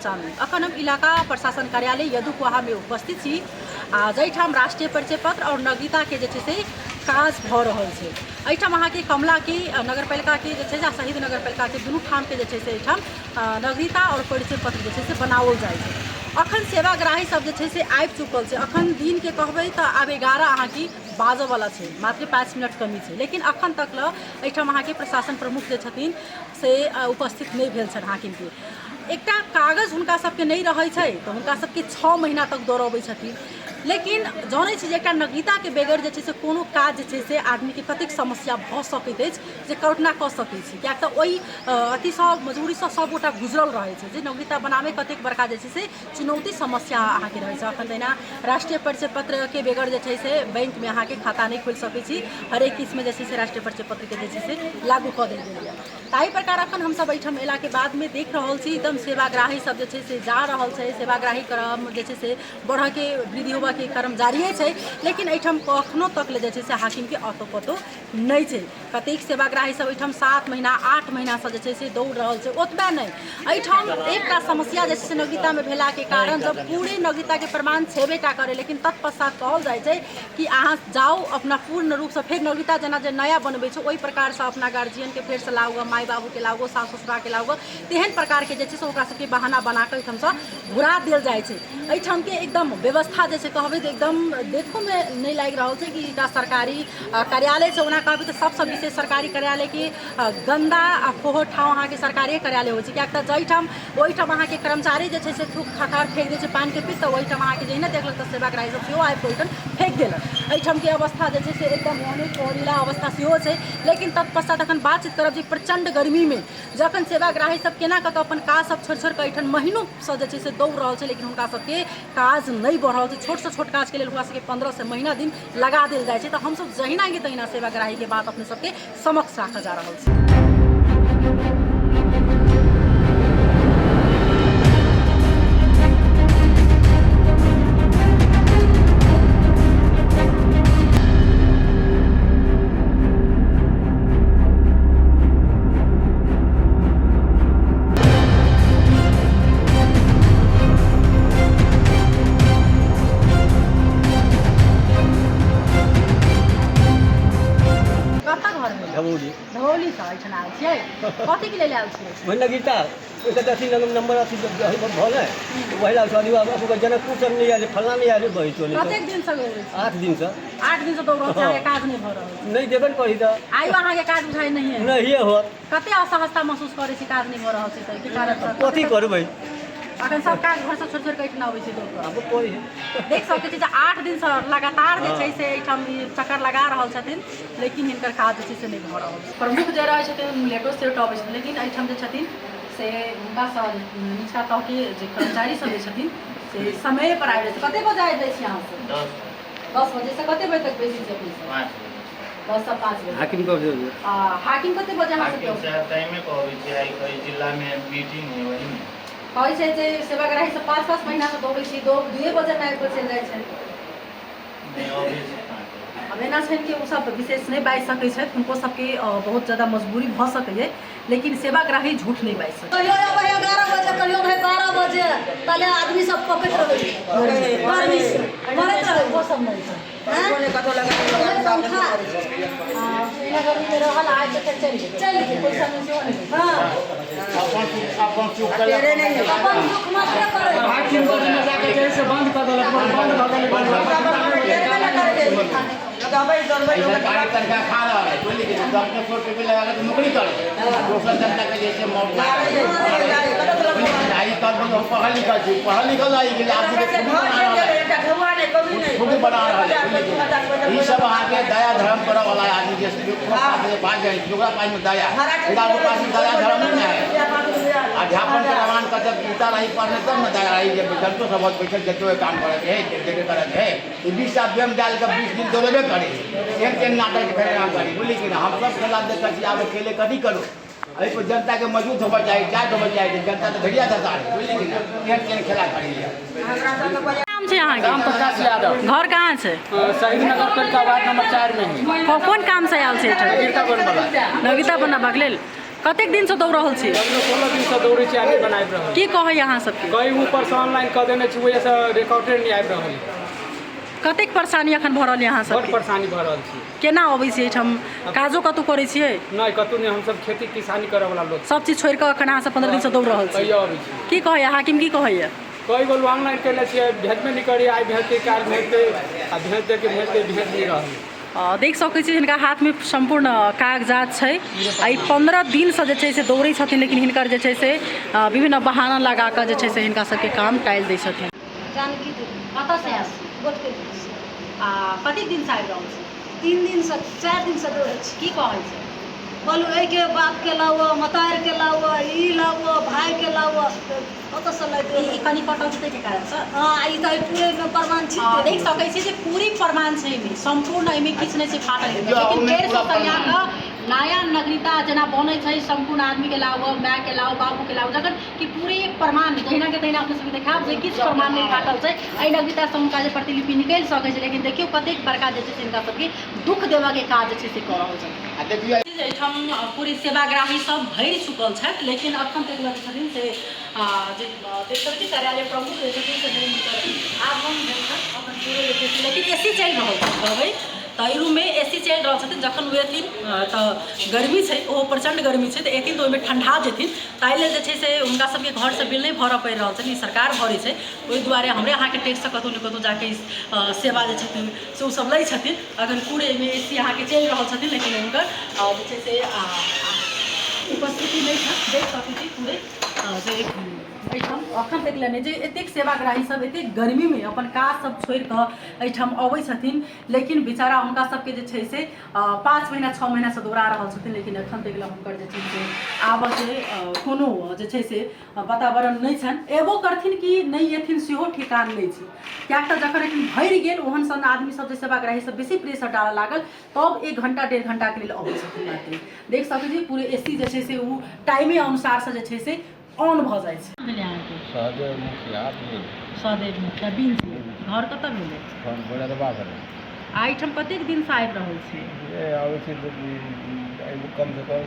चर्चामे। अखन हम इलाका प्रशासन कार्यालय यदुकुआहा में उपस्थित छी जैठाम राष्ट्रीय परिचय पत्र और नागरिकता के से काज भ रहल छै। एहिठाम अहाँ के कमला के नगरपालिका के शहीद नगरपालिका के दुनू ठाम के एहिठाम नागरिकता और परिचय पत्र से बनाओल जाए छै। अखन सेवाग्राही सब से आबि चुकल छै। अखन दिन के कहबै तऽ आब 11 अहाँ की बाजऽ वाला छै, मात्र 5 मिनट कमी छै। लेकिन अखन तक एहिठाम अहाँ के प्रशासन प्रमुख जे छथिन से उपस्थित नहीं भेल छथि। हाकिम के एकटा कागज हुनका सबके नहीं रहै छै तऽ हुनका सबके 6 महीना तक दौड़बै छथिन। लेकिन जानै छी जे एकटा नागरिकता के बगैर जे छै से कोनो काज जे छै से आदमी के कतेक समस्या भऽ सकैत अछि जे कल्पना कऽ सकै छी। किएक तऽ ओहि अतिसँ मजबूरीसँ सबगोटा गुजरल रहै छै जे नागरिकता बनाबे कतेक बड़का जे छै से चुनौती समस्या अहाँके रहै छै। अखन तहिना राष्ट्रीय परिचय पत्र के बगैर जे छै से बैंक में अहाँके खाता नहीं खोल सकै छी। हरेक किस में जे छै से राष्ट्रीय परिचय पत्र के जे छै से लागू कऽ देल गेल है। ताहि प्रकार अखन हमसब एहिठाम एला के बाद में देख रहल छी एकदम सेवाग्राही सब जे छै से जा रहल छै। सेवाग्राही क्रम जे छै से बढ़ के वृद्धि होबा के क्रम जारिये छै। लेकिन एहिठाम कखनो तक ले जे छै से हाकिम के अतो पतो नहीं छै। कतेक सेवाग्राही सब एहिठाम 7 महीना 8 महीना से जे छै से दौड़ रहल छै। ओतबे नहीं एहिठाम एकटा समस्या जे छै से नागरिकता में भेला के कारण जब पूरे नागरिकता के प्रमाण छेबेटा करे लेकिन तत्पश्चात कहल जाए छै कि अहाँ जाओ अपना पूर्ण रूप से फेर नागरिकता जना जे नया बनबै छै ओहि प्रकार से अपना गार्जियन के फेर से लाओ, माय बाबू के लाओ, सास ससुरा के लाओ, तेहन प्रकार के जे छै से ओकरा सबके बहाना बना के एहिठाम से घुरा देल जाए छै। एहिठाम के एकदम व्यवस्था जे छै कहबै तऽ एकदम देखो में नहीं लागि रहल छै कि एकटा सरकारी कार्यालय छै। ओना कहबै तऽ सबसे विशेष सरकारी कार्यालय के गंदा आ फोहर ठाव अहाँ के सरकारी कार्यालय होइ छै। किएक तऽ जैठाम ओहिठाम अहाँ के कर्मचारी जे छै से थूक खखार फेंक दै छै पानि के पित, तऽ ओहिठाम अहाँ के जहिना देखलक तऽ सेवाग्राही सब सेहो आबि कऽ ओहिठाम फेंक देलक। एहिठाम के अवस्था जे छै से एकदम कोरिला अवस्था सेहो छै। लेकिन तत्पश्चात अखन बातचीत करब जे प्रचंड गर्मी में जखन सेवाग्राही सब केना कऽ अपन काज सब छोड़ि छोड़ि कऽ एहिठाम महीनों से जे छै से दौड़ रहल छै लेकिन हुनका सबके काज नहीं बढ़ रहल छै। छोट से छोट काज के लिए हुआ सबके 15 से महीना दिन लगा देल जाए छै। तो हम सब जहिना के तहिना सेवाग्राही के बात अपने सबके समक्ष राखल जा रहल छै। धवौली से एहिठाम आयल छियै। कथी के लेल आयल छियै? वही नागरिकता ओकर अथी नंबर अथी भल है वही आपको जनकपुर से नहीं आए, फलना नहीं आए वही चले। कतेक दिन से दौड़ै छी? 8 दिन से। 8 दिन से दौड़ रहल छी, काज नहीं भऽ रहल छै। नहीं देबे न करी त आइयो अहाँ के काज बुझाइ नहीं है? नहीं होत। कते असहजता महसूस करै छी काज नहीं भऽ रहल छै तऽ की कारण से? कथी करबै? अखन सब काज घर से छोड़ि छोड़ि कऽ एहिठाम अबै छै दौड़ कऽ। अब कोई देख सकै छी जे 8 दिन से लगातार जे छै से एहिठाम चक्कर लगा रहल छथिन लेकिन हिनकर काज जे छै से नहीं भऽ रहल छै। प्रमुख जे रहै छथिन लेटो सेट अबै छथिन लेकिन एहिठाम जे छथिन से हुनका सब निचका तह के जे कर्मचारी सब जे छथिन से समय पर आबि जाइ छै। कते बजे आबि जाइ छी अहाँ सब? 10 बजे से कते बजे तक बेसी छै? 10 से 5 बजे। हाकिम कब दे? हाकिम कते बजे अहाँ सबके टाइम में कहबै छी आई कोई जिला में मीटिंग है वही में कहै छै जे सेवाग्राही सब 5-5 महीना से दौड़ै छी, 2 बजे में आबि कऽ चलि जाइ छै। नहीं अबै छै। अब एना छै कि ओ सब विशेष नहीं बाजि सकै छथि, हुनको सबके बहुत ज़्यादा मजबूरी भऽ सकैए लेकिन सेवाग्राही झूठ नहीं बाजि सकै। कहियो 11 बजे कहियो 12 बजे तले आदमी सब पकड़ रहै छै। गर्मी से मरैत रहै वो सब नहीं छै। कोने कतो लगा पंखा श्रीनगर में रहल आज तक चल गए कोई समस्या नहीं। हां अपन चुप कर तेरे नहीं अपन दुख मत करे। हाकिम को में जाके जैसे बंद कर देलक, बंद भऽ गेल। लगाबै दरबै लोग कार्यक्रम का खा रहा है बोली कि 10 रुपए पे लगा के नौकरी कर दूसरा जनता के जैसे मौत आई कर बोलो पढ़ल लिखल आई कि आप खुद बना रहा है। ये सब वहाँ के दया धर्म करे वाला आदमी जैसे भाग गए जोगरा पास में दया खुदा के पास में दया धर्म नहीं है। अध्यापन के रवान का जब गीता रही पढ़ने तब न दया रही जब बैठल सब बैठल जते काम करे है देखे करे है। ये 20 अध्ययन डाल के 20 दिन दौड़े करे एक नाटक करे ना करी बोली कि हम सब खेला देख के आप अकेले कभी करो अरे को जनता के मजबूत हो जाए क्या हो जाए जनता तो घड़िया था सारे बोली कि एक खेला करी लिया। नाम छै अहाँ राम प्रकाश यादव। घर कहाँ छै? शहीद नगर पालिका वार्ड नंबर 4 में है। कोन काम से आयल छै? नागरिकता बनवाला नागरिकता बनबाक लेल कतेक दिन से दौड़ रहल छी? 16 दिन से दौड़े छी, आगे बनाबि रहल की कहै अहाँ सबके? कई ऊपर से ऑनलाइन कऽ देने छी, वजह से रिकॉर्डे नहीं आबि रहल। कतेक परेशानी अखन भऽ रहल है अहाँ बड़ सबके? परेशानी भऽ रहल छी। केना अबै छी एहिठाम? काजो कतौ करै छियै? नहीं कतौ नहीं, हम सब खेती किसानी करे वाला लोग सब चीज छोड़ि कऽ अखन अहाँ सब 15 दिन से दौड़ रहल छी। कहिया अबै छी? की कहैया हाकिम, की कहैया? कई गो ऑनलाइन कैले छियै, भेजबे नहीं करी, आइ भेजते काल्हि भेजते आ भेज नहीं रहल। देख सकै छी हिनका हाथमे सम्पूर्ण कागजात छै। एहि 15 दिनसँ जे छै से दौड़ै छथिन, लेकिन हिनकर जे छै से विभिन्न बहाना लगा कऽ जे छै से हिनका सबके काम टालि दै छथिन। जानकी देवी कतऽसँ आयल? गोटके कतेक दिनसँ आबि रहल छी? 3 दिन से 4 दिन से दौड़े छी। की कहै छै? बोलू एहिके बाप के लाओ, मतार के लाओ, ई लाओ, भाई के लाओ, कतऽसँ लैतै? ई कनि कटौती के कारणसँ हाँ, ई तऽ पूरे में प्रमाण छी। देख सकै छी जे पूरी प्रमाण छै एहिमे, सम्पूर्ण एहिमे किछु नहि छै फाटल, लेकिन 150 कल्याणके नया नागरिकता जेना बनै छै, सम्पूर्ण आदमीके लाओ, मायके लाओ, बाबूके लाओ, जखन कि पूरे प्रमाण तहिना के तहिना अपने सबके देखायब जे किछु प्रमाण नहि फाटल छै। एहि नागरिकता समूहका जे प्रतिलिपि निकलि सकै छै, लेकिन देखियौ कतेक बड़का जे छै से हिनका सबके दुख देबऽके काज जे छै से कऽ रहल छै। एहिठाम पूरी सेवाग्राही सब भरि चुकल छथि, लेकिन अखन तक जे छथिन से जे देख सकै छी कार्यालय प्रमुख जे छथिन से नहि हुनकर आगमन भेल छनि। अखन पूरे जे छै से लेकिन एसी चलि रहल छै, कहबै तऽ एहि रूममे एसी चलि रहल छथिन। जखन ओ एथिन तऽ गर्मी छै, ओहो प्रचण्ड गर्मी छै, तऽ एथिन तऽ ओहिमे ठण्डा जेथिन। ताहि लेल जे छै से हुनका सबके घरसँ बिल नहि भरऽ पड़ि रहल छनि, ई सरकार भरै छै। ओहि दुआरे हमरे अहाँके टैक्ससँ कतहु ने कतहु जाके सेवा जे छथिन से ओसब लै छथिन। अखन पूरे एहिमे एसी अहाँके चलि रहल छथिन, लेकिन हुनकर जे छै से उपस्थिति नहीं था। देख सकै छी पूरे जे एहिठाम अखन तक लेने जे एतेक सेवाग्राही सब एतेक गर्मी में अपन काज सब छोड़ि कऽ एहिठाम अबै छथिन, लेकिन बेचारा हुनका सबके जे छै से 5 महीना 6 महीना से दौड़ा रहल छथिन, लेकिन एखन तक हुनकर जे छै से आबऽके कोनो जे छै से वातावरण नहीं छनि। एबो करथिन कि नहीं एथिन सेहो ठेकान नहीं छै, किएक तऽ जखन एखन भरि गेल ओहन सन आदमी सब जे सेवाग्राही सब बेसी प्रेशर डालऽ लागल, तब 1 घंटा 1.5 घंटा के लेल अबै छथिन मात्र। देख सकै छी पूरे एसी जे छै से ओ टाइमे अनुसार से जे छै से ऑन भऽ जाइ छै। सहदेव मुखिया सहदेव मुखिया बीन छी, घर कतऽ भेलै? एहिठाम कतेक दिन से आबि रहल छी? आबै छी कम से कम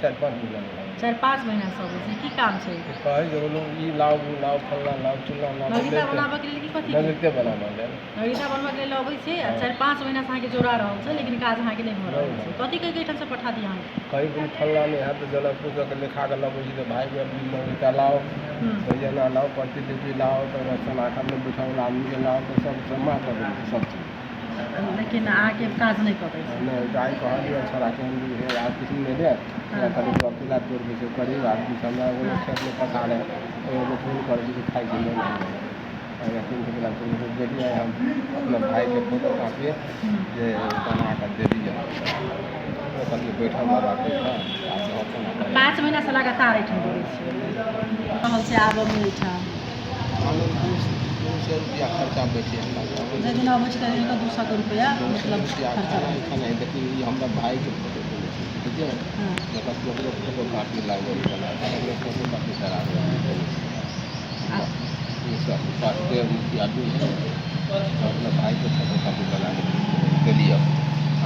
4-5 महीना 4-5 महीना से अबै छी। की काम छै? कहै जे लोग ई लाओ उ लाओ फल्ला लाओ चिल्ला लाओ नागरिकता बनाबऽ के लेल की कथी? नागरिकता बनाबऽ लेल। नागरिकता बनबऽ के लेल अबै छै आ 4-5 महीना से अहाँके जोड़ा रहल छै, लेकिन काज अहाँके नहीं भऽ रहल छै। कथी कहि के एहिठाम से पठा दी अहाँके? कहीं भी फल्ला में है तो जनकपुर से लिखा के लगे तो भाई में नागरिकता लाओ, भैया ना लाओ, प्रतिलिपि लाओ, तो राशन आटा में बिठाओ आदमी के लाओ, तो सब जमा कर सब चीज। लेकिन अहाँके काज नहीं करै छै। नहीं गाय कह दिया छोड़ा के आप किसी ने दे करीब अकेला तोड़ के करीब आदमी हमरा वो खेत में पका रहे वो फोन कर दी खाई के नहीं और तीन के बिना तो दे दिया हम अपने भाई के फोटो काफी ये बना कर दे दिया वो कल बैठा बाबा के था 5 महीना से लगातार एहिठाम दौड़ै छियै। कहल छै आबऽ में एहिठाम 200 रुपया खर्चा बैठे जे दिन अबै छै तै दिन 200 रुपया मतलब खर्चा नहीं देखिए हमरा भाई के फोटो ठीक है मतलब फोटो काफी लागल बना फोटो काफी करा ये सब पार्टी मुखिया भी है अपना भाई के फोटो काफी बना के लिए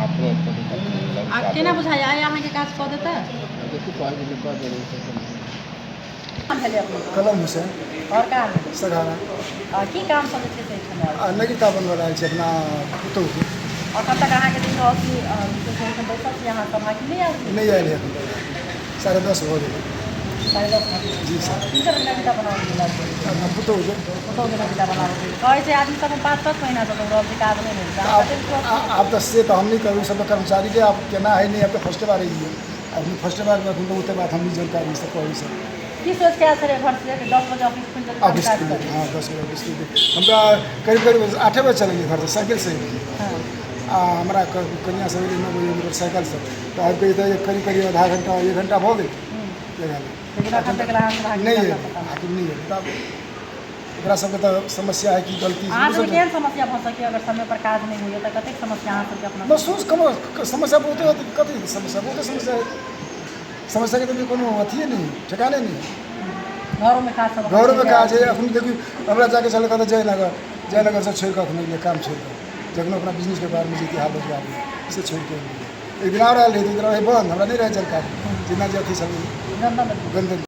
आप फोटो काफी केना बुझाइ आइ अहाँके काज कऽ देतै? देखिए कह दे कह दे कलम हुसैन और काम सगाना की काम सब छै एहिठाम? नागरिकता बनबऽ रहल छै अपना पुतौहके। अखन तक अहाँके दिन रहल कि बैसल छी अहाँ सभा कि नहीं आयल? नहीं आयल है अखन तक, 10:30 हो गए। 10:30 जी सर किनकर नागरिकता बनाबऽ गेल? अपना पुतौहके। पुतौहके नागरिकता बनाबऽ गेल। कहै छै आदमी सब 5-7 महीना से दौड़ रहल छै, काज नहीं भेल छै। आप तो से तो हम नहीं करूँ, सब कर्मचारी के आप केना है नहीं, आप तो फर्स्ट बार ही है अपनी फर्स्ट बार में अखन तो बात हम नहीं जानकारी सब कही सर की सोच के आयल छलै घर से 10 बजे ऑफिस खुल जाए ऑफिस काज के करी? हाँ 10 बजे ऑफिस के हमरा करीब 8 बजे चलेंगे घर से साइकिल से हाँ हमारा कन्या सवेरे 9 बजे मोटरसाइकिल से तो आप करीब आधा घंटा 1 घंटा हो गए लेकिन अखन तक अहाँ नहीं है आखिर नहीं है तब ओकरा सबके तो समस्या है कि गलती अहाँ सबके केहन समस्या भऽ सकै अगर समय पर काज नहीं होइए तऽ कतेक समस्या अहाँ सबके अपना महसूस कम समस्या बहुते होती कथी समस्या बहुते समस्या है समस्या के तो कोनो अथिए नहीं ठिकाने नहीं घरों में काज सब घरों में काज है अखन देखिए हमरा जाके चल कहता जयनगर से छोड़ कर अपने लिए काम छोड़ कर जखन अपना बिजनेस के बारे में जीती हाल रोजगार से छोड़ के एक दिन और आयल रही 2 दिन रहे बंद हमरा नहीं रहे जानकारी जितना जे अथी सब गंदा नदी गंदगी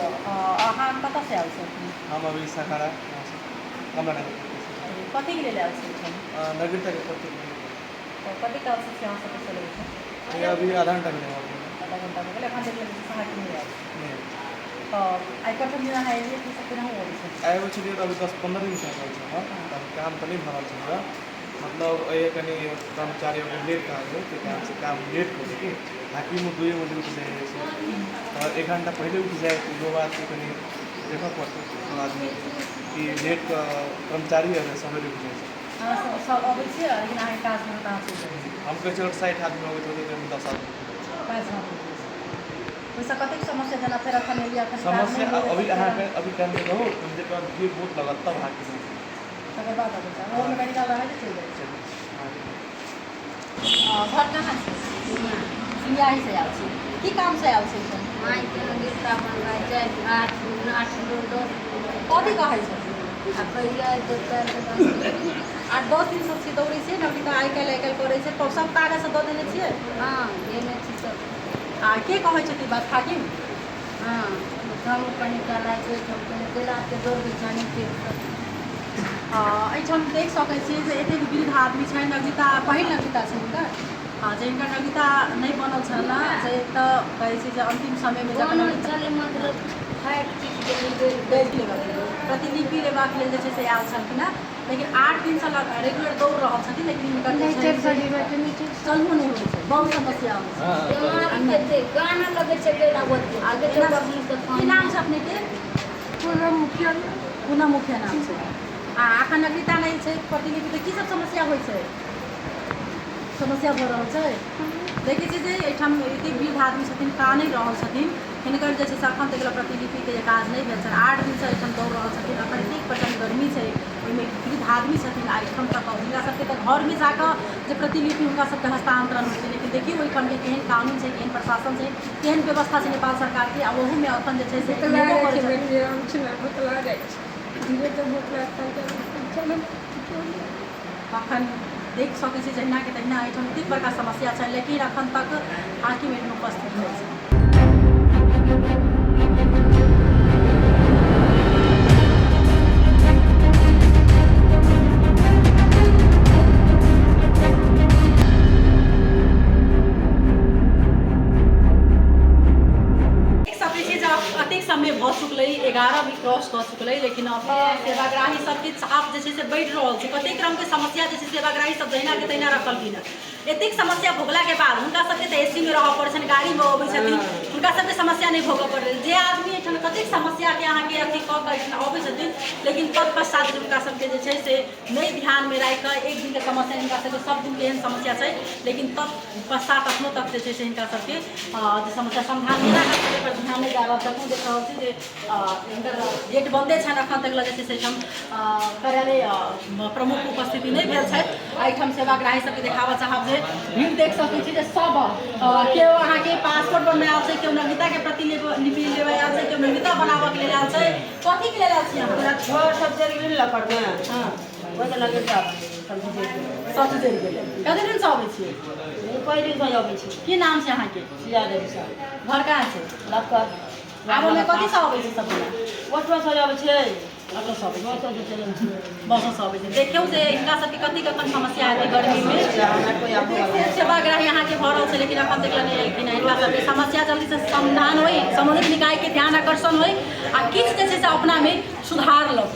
अहाँ कतऽसँ आयल छथिन हम अभी सखारा कमला नगर कथीके लेल आयल छथिन नगरता के प्रति तऽ कथी कालसँ से अहाँ सबके चलै छै ये अभी आधा घंटा के लिए आधा घंटा हो गेलै एखन देख लेबै से अहाँके नहि आयल नहीं तऽ आइ प्रथम दिन अहाँ एलियै कि सबके नहि अबै छै आए वो चलिए तो अभी 10-15 दिन से आयल छै तब काम तो नहीं भरल छै मतलब ये कनी कर्मचारी के लेट का है कि काम से काम लेट कर कि हाकिम 2 बजे उठ जाए और 1 घंटा पहले उठ जाए तो दो बात से कनी देखा पड़ता आदमी कि लेट का कर्मचारी है सवेरे उठ जाए अहाँ सब अबै छियै लेकिन अहाँके काजमे तऽ अहाँ चलि जाइ छियै हम कहे 60 आदमी हो गए तो 10 आदमी काजमे ओहिसँ कतेक समस्या जेना फेर एखन एलियै एखन काज समस्या नहि भेलै अभी तऽ अहाँ अभी टाइम में रहो मुझे तो भीड़ बहुत लगा तब हाकिम तकर बाद अबै छै ओहोमे कनि काल रहै तऽ चलि जाइ छै घर कहाँ छै सिंघियाही से आयल छी की काम से आयल छी माई के गिरता बनवा जाए 8 लोग 10 कथी कहै छै आ कहिया दोसर के 8-10 दिन से सिदौरी छै नवनीता आइ काल्हि करै छै तऽ सब कागज सब दऽ देने छियै हां एने छी सब आ के कहै छै ई बात हाकिम हां हम कनि काला छै हम कनि दिला के दौड़ बिछानी के एहिठाम देख सकै छियै जे एतेक वृद्ध आदमी छै नवनीता पहिल नवनीता छै हिनकर जे हिनकर नवनीता नहि बनल छल से एक तऽ कहै छै जे अन्तिम समयमे बनल चले मतलब फाइट चीज के प्रतिलिपि लेबाक लेल जे छै से आयल छलखिन हेँ लेकिन 8 दिनसँ रेगुलर दौड़ रहल छथिन लेकिन हिनकर जे छै से चलबो नहि होइ छै बहुत समस्या होइ छै गाना लगे छै बेटा बोलते आगे की नाम छै अपनेके पूनम मुखिया नाम छै आ एखन नगरीता नहि छै प्रतिलिपि तऽ की सब समस्या होइ छै समस्या भऽ रहल छै देखै छियै जे एहिठाम एतेक वृद्ध आदमी छथिन का नहि रहल छथिन हिनकर जे छै से एखन तक प्रतिलिपिके जे काज नहि भेल छै 8 दिनसँ एहिठाम दौड़ रहल छथिन एखन एतेक प्रचण्ड गर्मी छै ओहिमे वृद्ध आदमी छथिन आ एहिठाम तक हिनका सबके तऽ घरमे जाकऽ जे प्रतिलिपि हुनका सबके हस्तांतरण होइ छै लेकिन देखियौ ओहिठामके केहन कानून छै केहन प्रशासन छै केहन व्यवस्था छै नेपाल सरकारके आ ओहूमे एखन जे छै से अखन देख सकै छी जहिना कि तहिना एहिठाम एतेक बड़का समस्या छै लेकिन अखन तक हाकिम एहिठाम उपस्थित नहि छै समय भऽ चुकलै 11 भी क्रॉस कऽ चुकलै लेकिन अब सेवाग्राही सबके चाप जे छै से बढ़ि रहल छै कतेक क्रमके समस्या जे छै सेवाग्राही सब जहिना के तहिना रखलखिन हँ एतेक समस्या भोगला के बाद हुनका सबके तऽ एसी में रहऽ पड़ै छनि गाड़ी में अबै छथिन हुनका सबके समस्या नहीं भोगऽ पड़ै जे आदमी एहिठाम कतेक समस्या के अहाँके अथी कऽ कऽ एहिठाम अबै छथिन लेकिन तत्पश्चात हुनका सबके जे छै से नहीं ध्यान में राखि कऽ एक दिन के समस्या हिनका सबके सब दिन के एहन समस्या छै लेकिन तत्पश्चात अखनो तक जे छै से हिनका सबके जे समस्या समाधान केना करबै पर ध्यान नहीं जा रहल छै देख रहल छी जे हिनकर गेट बंदे छनि अखन तक जे छै से एहिठाम कार्यालय प्रमुख उपस्थिति नहीं भेल छथि एहिठाम सेवाग्राही सबके देखाबऽ चाहब जे भीड़ देख सकै छी जे सब केओ अहाँके पासपोर्ट बनबै आयल छै केओ नगरीता के प्रतिलिपि लेबै आयल छै केओ नगरीता बनाबऽ के लेल आयल छै कथी के लेल आयल छी अहाँ घर सब चलि गेल लकड़ में हाँ ओहि के नगरीता सब चलि गेलै कते दिन से अबै छियै पहिले से अबै छी की नाम छै अहाँके सिया देवी साहब घर कहाँ छै लकड़ आब ओहिमे कथी सब अबै छै सब ऑटो से अबै छै ऑटो सब अबै छै ऑटो से चलै छै बसो सब अबै छै देखियौ जे हिनका सबके कथी कखन समस्या हेतै गर्मी में सेवाग्राही अहाँके भऽ रहल छै लेकिन अखन तक नहीं एलखिन हिनका सबके समस्या जल्दी से समाधान होइ संबंधित निकाय के ध्यान आकर्षण होइ आ किछु जे छै से अपना में सुधार लग